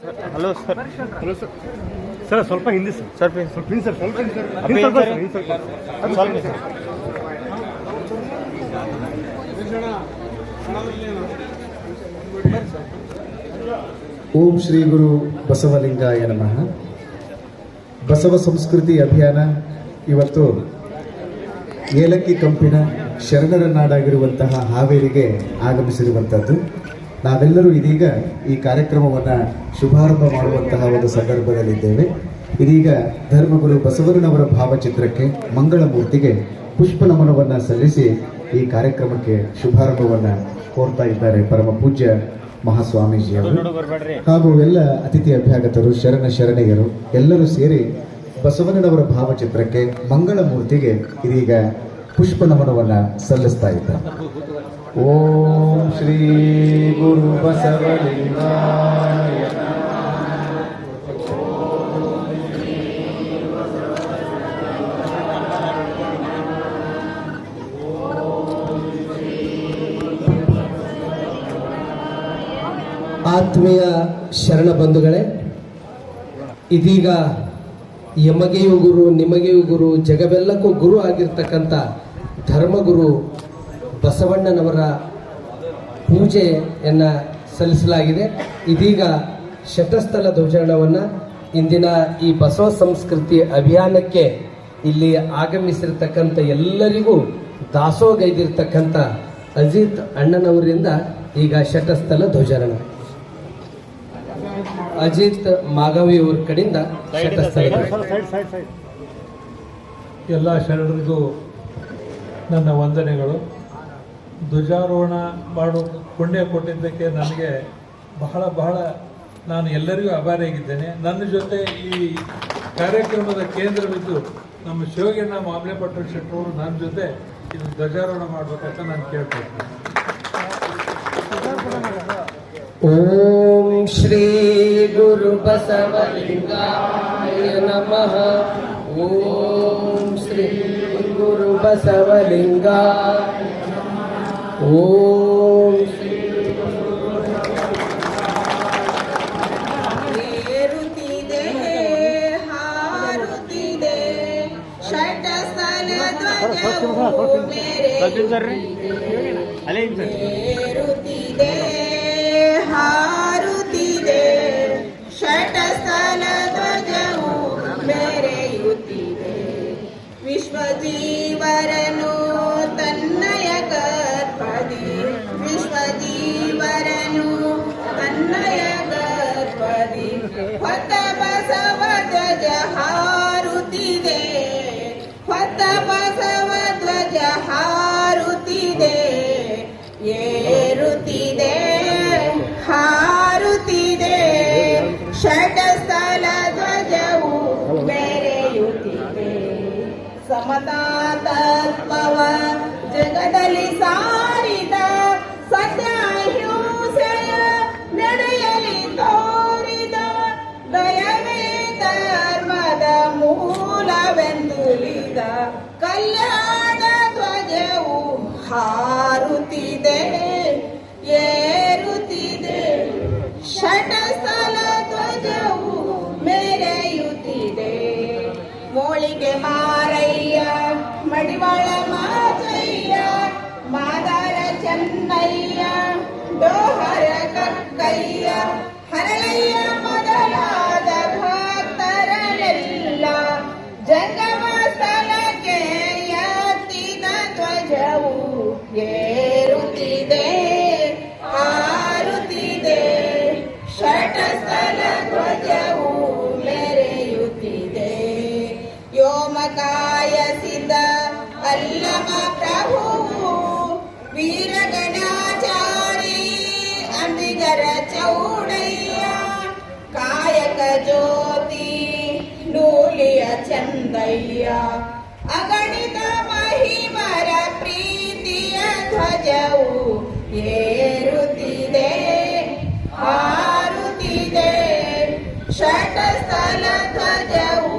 Hello sir. Hello sir. Sir ಸ್ವಲ್ಪ Hindi sir. Sir ಸ್ವಲ್ಪ Hindi sir. ಸ್ವಲ್ಪ ಹಿಂದಿ ಸರ್. ಅಭಿ ಸ್ವಲ್ಪ ಸರ್. ಹಿಂದಿ ಸರ್. ಸ್ವಲ್ಪ ಸರ್. ಓಂ ಶ್ರೀ ಗುರು ಬಸವಲಿಂಗಾಯ ನಮಃ. ಬಸವ ಸಂಸ್ಕೃತಿ ಅಭಿಯಾನ ಇವತ್ತು ಏಲಕ್ಕಿ ಕಂಪಿನ ಶರಣರ ನಾಡಾಗಿರುವಂತಹ ಹಾವೇರಿಗೆ ಆಗಮಿಸಿರುವಂಥದ್ದು. ನಾವೆಲ್ಲರೂ ಇದೀಗ ಈ ಕಾರ್ಯಕ್ರಮವನ್ನು ಶುಭಾರಂಭ ಮಾಡುವಂತಹ ಒಂದು ಸಂದರ್ಭದಲ್ಲಿದ್ದೇವೆ. ಇದೀಗ ಧರ್ಮಗುರು ಬಸವಣ್ಣನವರ ಭಾವಚಿತ್ರಕ್ಕೆ ಮಂಗಳ ಮೂರ್ತಿಗೆ ಪುಷ್ಪ ನಮನವನ್ನು ಸಲ್ಲಿಸಿ ಈ ಕಾರ್ಯಕ್ರಮಕ್ಕೆ ಶುಭಾರಂಭವನ್ನು ಕೋರ್ತಾ ಇದ್ದಾರೆ ಪರಮ ಪೂಜ್ಯ ಮಹಾಸ್ವಾಮೀಜಿಯವರು ಹಾಗೂ ಎಲ್ಲ ಅತಿಥಿ ಅಭ್ಯಾಗತರು, ಶರಣೆಯರು ಎಲ್ಲರೂ ಸೇರಿ ಬಸವಣ್ಣನವರ ಭಾವಚಿತ್ರಕ್ಕೆ ಮಂಗಳ ಮೂರ್ತಿಗೆ ಇದೀಗ ಪುಷ್ಪ ನಮನವನ್ನು ಸಲ್ಲಿಸ್ತಾ ಇದ್ದಾರೆ. ಓಂ ಶ್ರೀ ಗುರು ಬಸವಲಿಂಗಾಯ. ಆತ್ಮೀಯ ಶರಣ ಬಂಧುಗಳೇ, ಇದೀಗ ಯಮಗೆಯೂ ಗುರು ನಿಮಗೆಯೂ ಗುರು ಜಗವೆಲ್ಲಕ್ಕೂ ಗುರು ಆಗಿರ್ತಕ್ಕಂಥ ಧರ್ಮಗುರು ಬಸವಣ್ಣನವರ ಪೂಜೆಯನ್ನು ಸಲ್ಲಿಸಲಾಗಿದೆ. ಇದೀಗ ಶತಸ್ಥಲ ಧ್ವಜಾರೋಹಣವನ್ನು ಇಂದಿನ ಈ ಬಸವ ಸಂಸ್ಕೃತಿ ಅಭಿಯಾನಕ್ಕೆ ಇಲ್ಲಿ ಆಗಮಿಸಿರ್ತಕ್ಕಂಥ ಎಲ್ಲರಿಗೂ ದಾಸೋಗೈದಿರ್ತಕ್ಕಂಥ ಅಜಿತ್ ಅಣ್ಣನವರಿಂದ ಈಗ ಶತಸ್ಥಲ ಧ್ವಜಾರೋಹಣ. ಅಜಿತ್ ಮಾಗವಿ ಅವ್ರ ಕಡೆಯಿಂದ ಎಲ್ಲ ಶರಣರಿಗೂ ನನ್ನ ವಂದನೆಗಳು. ಧ್ವಜಾರೋಹಣ ಮಾಡು ಪುಣ್ಯ ಕೊಟ್ಟಿದ್ದಕ್ಕೆ ನನಗೆ ಬಹಳ ನಾನು ಎಲ್ಲರಿಗೂ ಆಭಾರಿಯಾಗಿದ್ದೇನೆ. ನನ್ನ ಜೊತೆ ಈ ಕಾರ್ಯಕ್ರಮದ ಕೇಂದ್ರವಿದ್ದು ನಮ್ಮ ಶಿವಗಣ್ಣ ಮಾಮಲೆಪಟ್ಟ ಶೆಟ್ಟರು ನನ್ನ ಜೊತೆ ಇದು ಧ್ವಜಾರೋಹಣ ಮಾಡಬೇಕಂತ ನಾನು ಕೇಳ್ಕೊಳ್ತೀನಿ. ಓಂ ಶ್ರೀ ಗುರು ಬಸವಲಿಂಗಾಯ ನಮಃ. ಓಂ ಶ್ರೀ ಗುರು ಬಸವಲಿಂಗಾಯ. ಓಂ ಶ್ರೀ ಏರುತ್ತಿದೆ ಹಾರುತ್ತಿದೆ ಷಟಸ್ಥಲ ಧ್ವಜವು ಏರುತ್ತಿದೆ ಹಾರುತ್ತಿದೆ ಷಟಸ್ಥಲ ಧ್ವಜವು ಮೆರೆಯುತ್ತಿದೆ. ವಿಶ್ವಜೀವರನು ತನ್ನಯ ಗರ್ಭದಿ ವಿಶ್ವಜೀವರನು ತನ್ನಯ ಗರ್ಭದಿ ಹೊತ್ತ ಬಸವ ಧ್ವಜ ಹಾರುತ್ತಿದೆ. ಹೊತ್ತ ಬಸವ ಧ್ವಜ ಹಾರುತ್ತಿದೆ. ಏರುತ್ತಿದೆ ಹಾರುತ್ತಿದೆ ಷಟಸ್ಥಲ ಧ್ವಜವು ಮೆರೆಯುತ್ತಿದೆ. ಸಮತಾ ತತ್ವವ ಜಗದಲ್ಲಿ ಸಾರಿದ ಸತ್ಯಾಹಿಂಸೆಯ ನಡೆಯಲಿ ತೋರಿದ ದಯವೇ ಧರ್ಮದ ಮೂಲವೆಂದುಲಿದ ಕಲ್ಯಾಣ ಧ್ವಜವು ಹಾರುತ್ತಿದೆ. ಏರುತ್ತಿದೆ ಷಟಸ್ಥಲ ಧ್ವಜವು ಮೆರೆಯುತ್ತಿದೆ. ಮೋಳಿಗೆ ಮಾರಯ್ಯ ಮಡಿವಾಳ ಮಾಚಯ್ಯ ಮಾದಾರ ಚೆನ್ನಯ್ಯ ಡೋಹರ ಕಕ್ಕಯ್ಯ ಹರಳಯ್ಯ ಮೊದಲಾದ ಭಕ್ತರನ್ನೆಲ್ಲ ಜಂಗಮ ಸ್ಥಳಕ್ಕೆ ಎತ್ತಿದ ಧ್ವಜವು ಏರುತ್ತಿದೆ ಹಾರುತ್ತಿದೆ ಷಟಸ್ಥಲ ಧ್ವಜವು ಮೆರೆಯುತ್ತಿದೆ. ವ್ಯೋಮಕಾಯಸಿದ ಅಲ್ಲಮ ಪ್ರಭುವು ವೀರಗಣಾಚಾರಿ ಅಂಬಿಗರ ಚೌಡಯ್ಯ ಕಾಯಕ ಜ್ಯೋತಿ ನೂಲಿಯ ಚಂದಯ್ಯ ಅಗಣಿತ ಮಹಿಮರ ಪ್ರೀತಿಯ ಧ್ವಜವು ಏರುತ್ತಿದೆ ಹಾರುತ್ತಿದೆ ಷಟಸ್ಥಲ ಧ್ವಜವು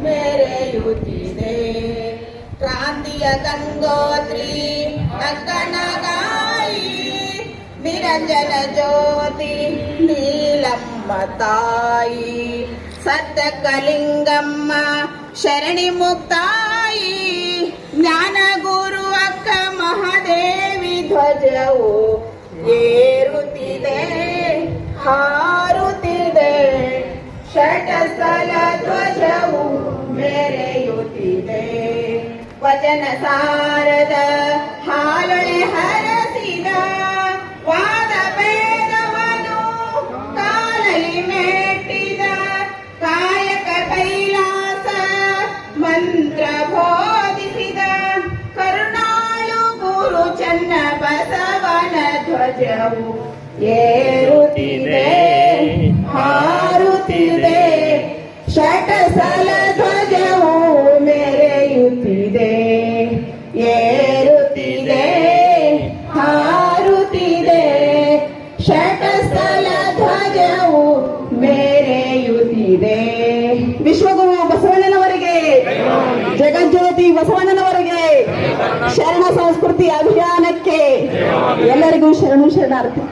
ಮೆರೆಯುತ್ತಿದೆ. ಕ್ರಾಂತಿಯ ಗಂಗೋತ್ರಿ ಅಕ್ಕನಗಾಯಿ ನಿರಂಜನ ಜ್ಯೋತಿ ನೀಲಮ್ಮ ನಮ್ಮ ತಾಯಿ ಸತ್ತಕಲಿಂಗಮ್ಮ ಶರಣಿ ಮುಕ್ತಾಯಿ ಜ್ಞಾನ ಗುರು ಅಕ್ಕ ಮಹಾದೇವಿ ಧ್ವಜವು ಏರುತ್ತಿದೆ ಹಾರುತ್ತಿದೆ ಷಟಸ್ಥಲ ಧ್ವಜವು ಮೆರೆಯುತ್ತಿದೆ ವಚನ ಸಾರದ ಹಾಲೊಳೆ ಹರಸಿದ ವಾದ ಭೇದವನ್ನು ಕಾಲಲಿ ಮೆಟ್ಟಿದ ಕಾಯಕ ಕೈಲಾಸ ಮಂತ್ರ ಬೋಧಿಸಿದ ಕರುಣಾಳು ಗುರು ಚನ್ನ ಬಸವನ ಧ್ವಜವು ಏರುತ್ತಿದೆ ಹಾರುತ್ತಿದೆ ಷಟಸ್ಥಲ ಧ್ವಜವು ಮೆರೆಯುತ್ತಿದೆ ಏರುತ್ತಿದೆ ಹಾರುತ್ತಿದೆ ಷಟಸ್ಥಲ ಧ್ವಜವು ಮೆರೆಯುತ್ತಿದೆ. ವಿಶ್ವಗುರು ಬಸವಣ್ಣನವರಿಗೆ, ಜಗಜ್ಯೋತಿ ಬಸವಣ್ಣನವರಿಗೆ, ಶರಣ ಸಂಸ್ಕೃತಿ ಅಭಿಯಾನಕ್ಕೆ ಎಲ್ಲರಿಗೂ ಶರಣು ಶರಣಾರ್ಥಿ.